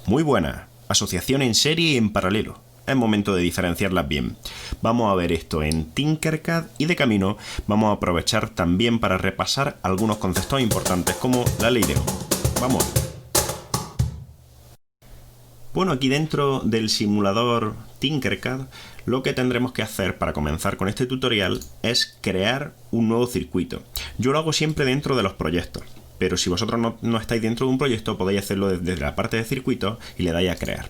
Muy buena. Asociación en serie y en paralelo. Es momento de diferenciarlas bien. Vamos a ver esto en Tinkercad y de camino vamos a aprovechar también para repasar algunos conceptos importantes como la ley de Ohm. Vamos. Bueno, aquí dentro del simulador Tinkercad lo que tendremos que hacer para comenzar con este tutorial es crear un nuevo circuito. Yo lo hago siempre dentro de los proyectos, pero si vosotros no estáis dentro de un proyecto podéis hacerlo desde la parte de circuitos y le dais a crear.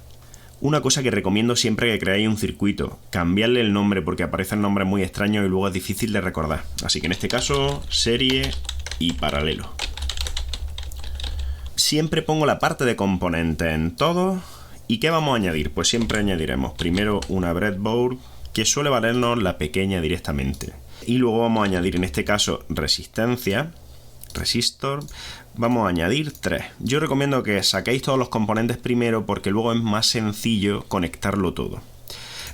Una cosa que recomiendo siempre que creáis un circuito, cambiarle el nombre porque aparecen nombres muy extraños y luego es difícil de recordar. Así que en este caso, serie y paralelo. Siempre pongo la parte de componentes en todo. ¿Y qué vamos a añadir? Pues siempre añadiremos primero una breadboard que suele valernos la pequeña directamente. Y luego vamos a añadir en este caso resistencia. Resistor, vamos a añadir 3. Yo recomiendo que saquéis todos los componentes primero porque luego es más sencillo conectarlo todo.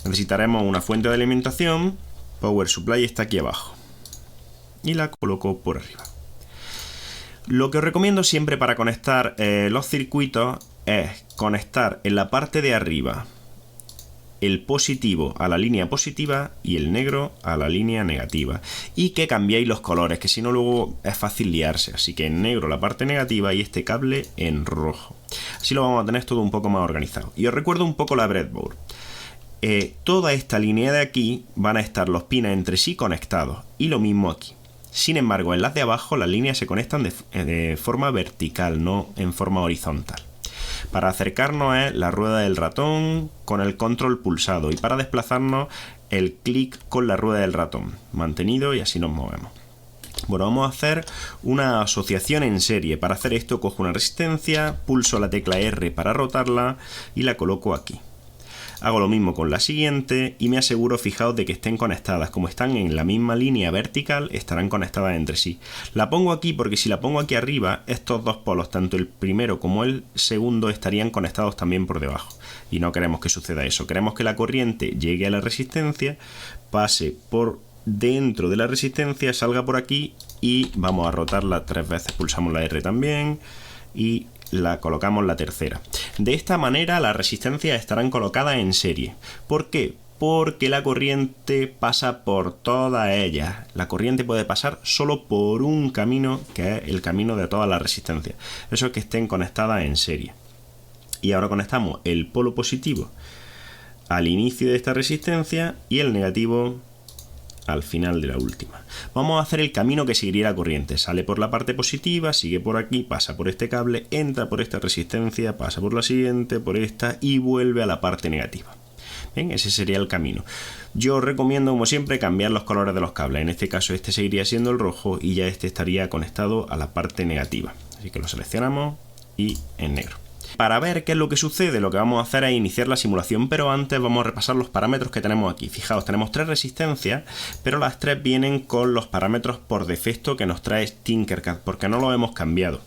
Necesitaremos una fuente de alimentación, Power Supply está aquí abajo y la coloco por arriba. Lo que os recomiendo siempre para conectar los circuitos es conectar en la parte de arriba el positivo a la línea positiva y el negro a la línea negativa. Y que cambiéis los colores, que si no luego es fácil liarse. Así que en negro la parte negativa y este cable en rojo. Así lo vamos a tener todo un poco más organizado. Y os recuerdo un poco la breadboard. Toda esta línea de aquí van a estar los pines entre sí conectados. Y lo mismo aquí. Sin embargo, en las de abajo las líneas se conectan de forma vertical, no en forma horizontal. Para acercarnos es la rueda del ratón con el control pulsado y para desplazarnos el clic con la rueda del ratón mantenido y así nos movemos. Bueno, vamos a hacer una asociación en serie. Para hacer esto cojo una resistencia, pulso la tecla R para rotarla y la coloco aquí. Hago lo mismo con la siguiente y me aseguro, fijaos, de que estén conectadas. Como están en la misma línea vertical, estarán conectadas entre sí. La pongo aquí porque si la pongo aquí arriba, estos dos polos, tanto el primero como el segundo, estarían conectados también por debajo. Y no queremos que suceda eso. Queremos que la corriente llegue a la resistencia, pase por dentro de la resistencia, salga por aquí y vamos a rotarla 3 veces. Pulsamos la R también y la colocamos la tercera. De esta manera las resistencias estarán colocadas en serie. ¿Por qué? Porque la corriente pasa por todas ellas. La corriente puede pasar solo por un camino, que es el camino de todas las resistencias. Eso es que estén conectadas en serie. Y ahora conectamos el polo positivo al inicio de esta resistencia y el negativo al final de la última. Vamos a hacer el camino que seguiría la corriente. Sale por la parte positiva, sigue por aquí, pasa por este cable, entra por esta resistencia, pasa por la siguiente, por esta y vuelve a la parte negativa. Bien, ese sería el camino. Yo os recomiendo, como siempre, cambiar los colores de los cables. En este caso este seguiría siendo el rojo y ya este estaría conectado a la parte negativa. Así que lo seleccionamos y en negro. Para ver qué es lo que sucede, lo que vamos a hacer es iniciar la simulación, pero antes vamos a repasar los parámetros que tenemos aquí. Fijaos, tenemos 3 resistencias, pero las 3 vienen con los parámetros por defecto que nos trae Tinkercad, porque no los hemos cambiado.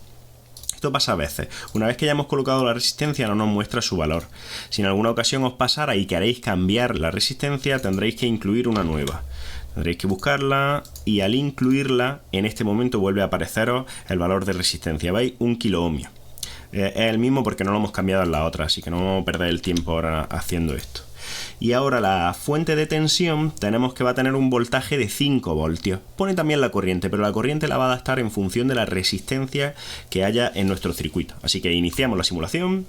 Esto pasa a veces. Una vez que ya hemos colocado la resistencia no nos muestra su valor. Si en alguna ocasión os pasara y queréis cambiar la resistencia, tendréis que incluir una nueva. Tendréis que buscarla y al incluirla, en este momento vuelve a apareceros el valor de resistencia. ¿Veis? 1 kiloohmio. Es el mismo porque no lo hemos cambiado en la otra, así que no vamos a perder el tiempo ahora haciendo esto. Y ahora la fuente de tensión tenemos que va a tener un voltaje de 5 voltios. Pone también la corriente, pero la corriente la va a adaptar en función de la resistencia que haya en nuestro circuito. Así que iniciamos la simulación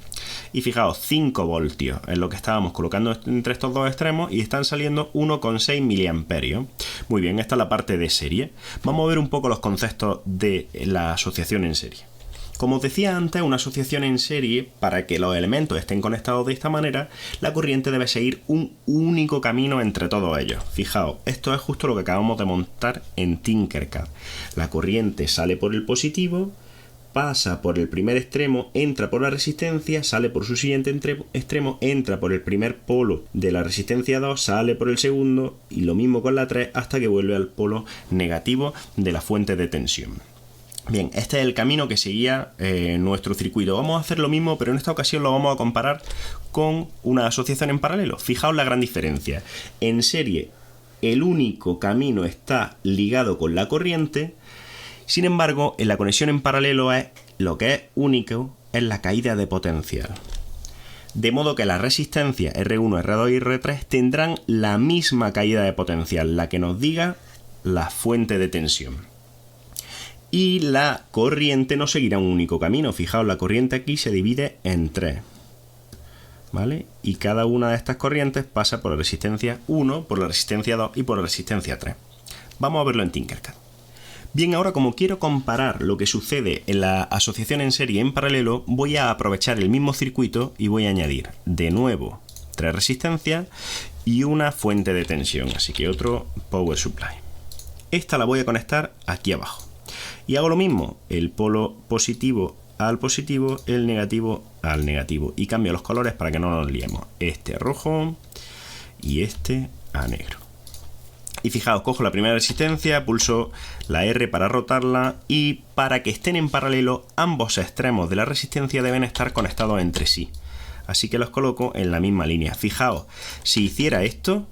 y fijaos, 5 voltios es lo que estábamos colocando entre estos dos extremos y están saliendo 1,6 miliamperios. Muy bien, esta es la parte de serie. Vamos a ver un poco los conceptos de la asociación en serie. Como os decía antes, una asociación en serie, para que los elementos estén conectados de esta manera, la corriente debe seguir un único camino entre todos ellos. Fijaos, esto es justo lo que acabamos de montar en Tinkercad. La corriente sale por el positivo, pasa por el primer extremo, entra por la resistencia, sale por su siguiente extremo, entra por el primer polo de la resistencia 2, sale por el segundo y lo mismo con la 3 hasta que vuelve al polo negativo de la fuente de tensión. Bien, este es el camino que seguía nuestro circuito. Vamos a hacer lo mismo, pero en esta ocasión lo vamos a comparar con una asociación en paralelo. Fijaos la gran diferencia. En serie, el único camino está ligado con la corriente. Sin embargo, en la conexión en paralelo lo que es único es la caída de potencial. De modo que las resistencias R1, R2 y R3 tendrán la misma caída de potencial, la que nos diga la fuente de tensión. Y la corriente no seguirá un único camino. Fijaos, la corriente aquí se divide en 3. ¿Vale? Y cada una de estas corrientes pasa por la resistencia 1, por la resistencia 2 y por la resistencia 3. Vamos a verlo en Tinkercad. Bien, ahora como quiero comparar lo que sucede en la asociación en serie y en paralelo, voy a aprovechar el mismo circuito y voy a añadir de nuevo 3 resistencias y una fuente de tensión, así que otro power supply. Esta la voy a conectar aquí abajo. Y hago lo mismo, el polo positivo al positivo, el negativo al negativo. Y cambio los colores para que no nos liemos. Este a rojo y este a negro. Y fijaos, cojo la primera resistencia, pulso la R para rotarla y para que estén en paralelo, ambos extremos de la resistencia deben estar conectados entre sí. Así que los coloco en la misma línea. Fijaos, si hiciera esto,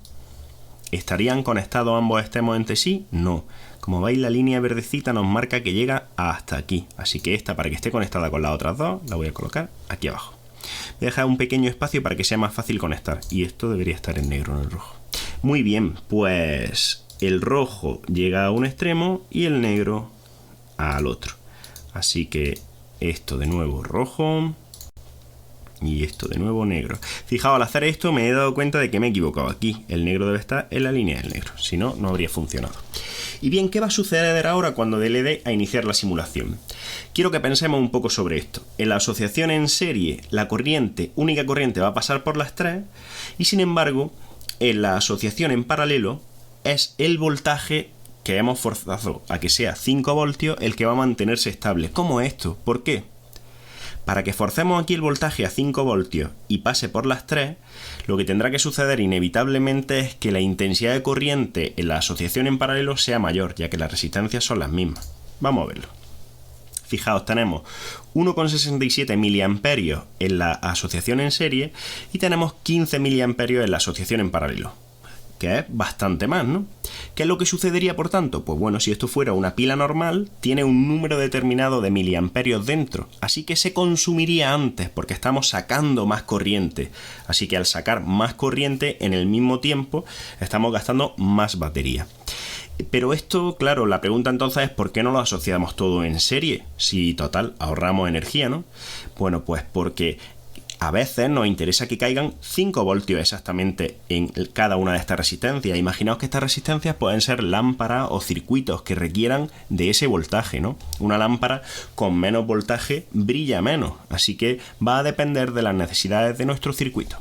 ¿estarían conectados ambos extremos entre sí? No. Como veis, la línea verdecita nos marca que llega hasta aquí. Así que esta, para que esté conectada con las otras dos, la voy a colocar aquí abajo. Voy a dejar un pequeño espacio para que sea más fácil conectar. Y esto debería estar en negro, no en rojo. Muy bien, pues el rojo llega a un extremo y el negro al otro. Así que esto de nuevo rojo y esto de nuevo negro. Fijaos, al hacer esto me he dado cuenta de que me he equivocado aquí. El negro debe estar en la línea del negro, si no, no habría funcionado. Y bien, ¿qué va a suceder ahora cuando le dé a iniciar la simulación? Quiero que pensemos un poco sobre esto. En la asociación en serie, la única corriente va a pasar por las 3 y sin embargo, en la asociación en paralelo es el voltaje que hemos forzado a que sea 5 voltios el que va a mantenerse estable. ¿Cómo es esto? ¿Por qué? Para que forcemos aquí el voltaje a 5 voltios y pase por las 3, lo que tendrá que suceder inevitablemente es que la intensidad de corriente en la asociación en paralelo sea mayor, ya que las resistencias son las mismas. Vamos a verlo. Fijaos, tenemos 1,67 mA en la asociación en serie y tenemos 15 mA en la asociación en paralelo, que es bastante más, ¿no? ¿Qué es lo que sucedería, por tanto? Pues bueno, si esto fuera una pila normal, tiene un número determinado de miliamperios dentro, así que se consumiría antes, porque estamos sacando más corriente. Así que al sacar más corriente, en el mismo tiempo, estamos gastando más batería. Pero esto, claro, la pregunta entonces es ¿por qué no lo asociamos todo en serie? Si, total, ahorramos energía, ¿no? Bueno, pues porque a veces nos interesa que caigan 5 voltios exactamente en cada una de estas resistencias. Imaginaos que estas resistencias pueden ser lámparas o circuitos que requieran de ese voltaje, ¿no? Una lámpara con menos voltaje brilla menos, así que va a depender de las necesidades de nuestro circuito.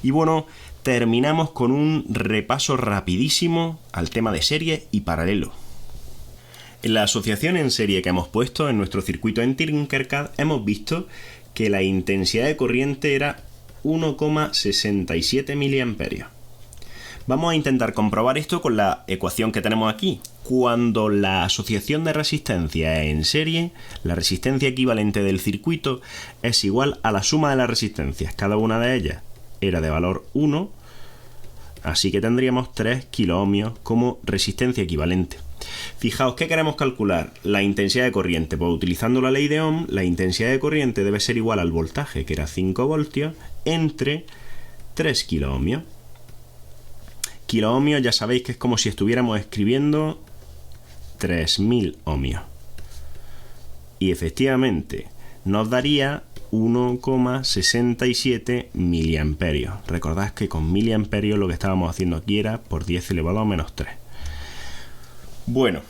Y bueno, terminamos con un repaso rapidísimo al tema de serie y paralelo. En la asociación en serie que hemos puesto en nuestro circuito en Tinkercad hemos visto que la intensidad de corriente era 1,67 mA. Vamos a intentar comprobar esto con la ecuación que tenemos aquí. Cuando la asociación de resistencia es en serie, la resistencia equivalente del circuito es igual a la suma de las resistencias. Cada una de ellas era de valor 1, así que tendríamos 3 kiloohmios como resistencia equivalente. Fijaos, ¿qué queremos calcular? La intensidad de corriente. Pues utilizando la ley de Ohm, la intensidad de corriente debe ser igual al voltaje, que era 5 voltios, entre 3 kiloohmios. Kiloohmios ya sabéis que es como si estuviéramos escribiendo 3000 ohmios. Y efectivamente nos daría 1,67 miliamperios. Recordad que con miliamperios lo que estábamos haciendo aquí era por 10 elevado a menos 3. Bueno,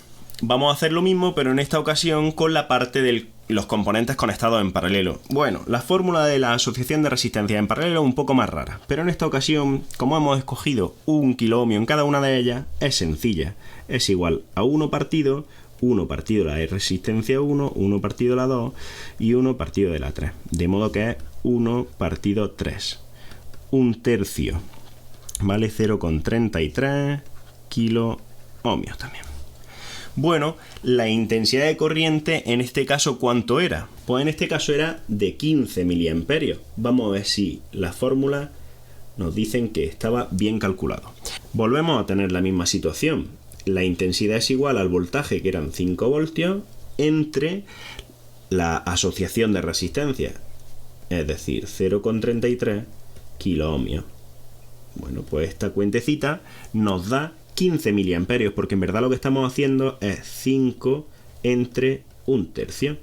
vamos a hacer lo mismo, pero en esta ocasión con la parte de los componentes conectados en paralelo. Bueno, la fórmula de la asociación de resistencia en paralelo es un poco más rara, pero en esta ocasión, como hemos escogido 1 kiloohmio en cada una de ellas, es sencilla. Es igual a 1 partido la resistencia 1, 1 partido la 2 y 1 partido de la 3. De modo que es 1 partido 3. 1/3 vale 0,33 kiloohmios también. Bueno, la intensidad de corriente en este caso, ¿cuánto era? Pues en este caso era de 15 miliamperios. Vamos a ver si la fórmula nos dicen que estaba bien calculado. Volvemos a tener la misma situación. La intensidad es igual al voltaje, que eran 5 voltios, entre la asociación de resistencia, es decir, 0,33 kiloohmios. Bueno, pues esta cuentecita nos da 15 miliamperios, porque en verdad lo que estamos haciendo es 5 entre 1/3,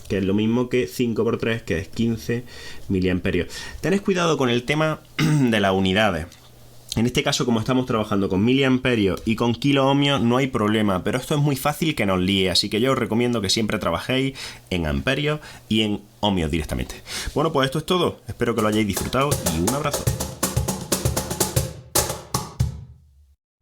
que es lo mismo que 5 por 3, que es 15 miliamperios. Tened cuidado con el tema de las unidades. En este caso, como estamos trabajando con miliamperios y con kiloohmios, no hay problema, pero esto es muy fácil que nos líe, así que yo os recomiendo que siempre trabajéis en amperios y en ohmios directamente. Bueno, pues esto es todo. Espero que lo hayáis disfrutado y un abrazo.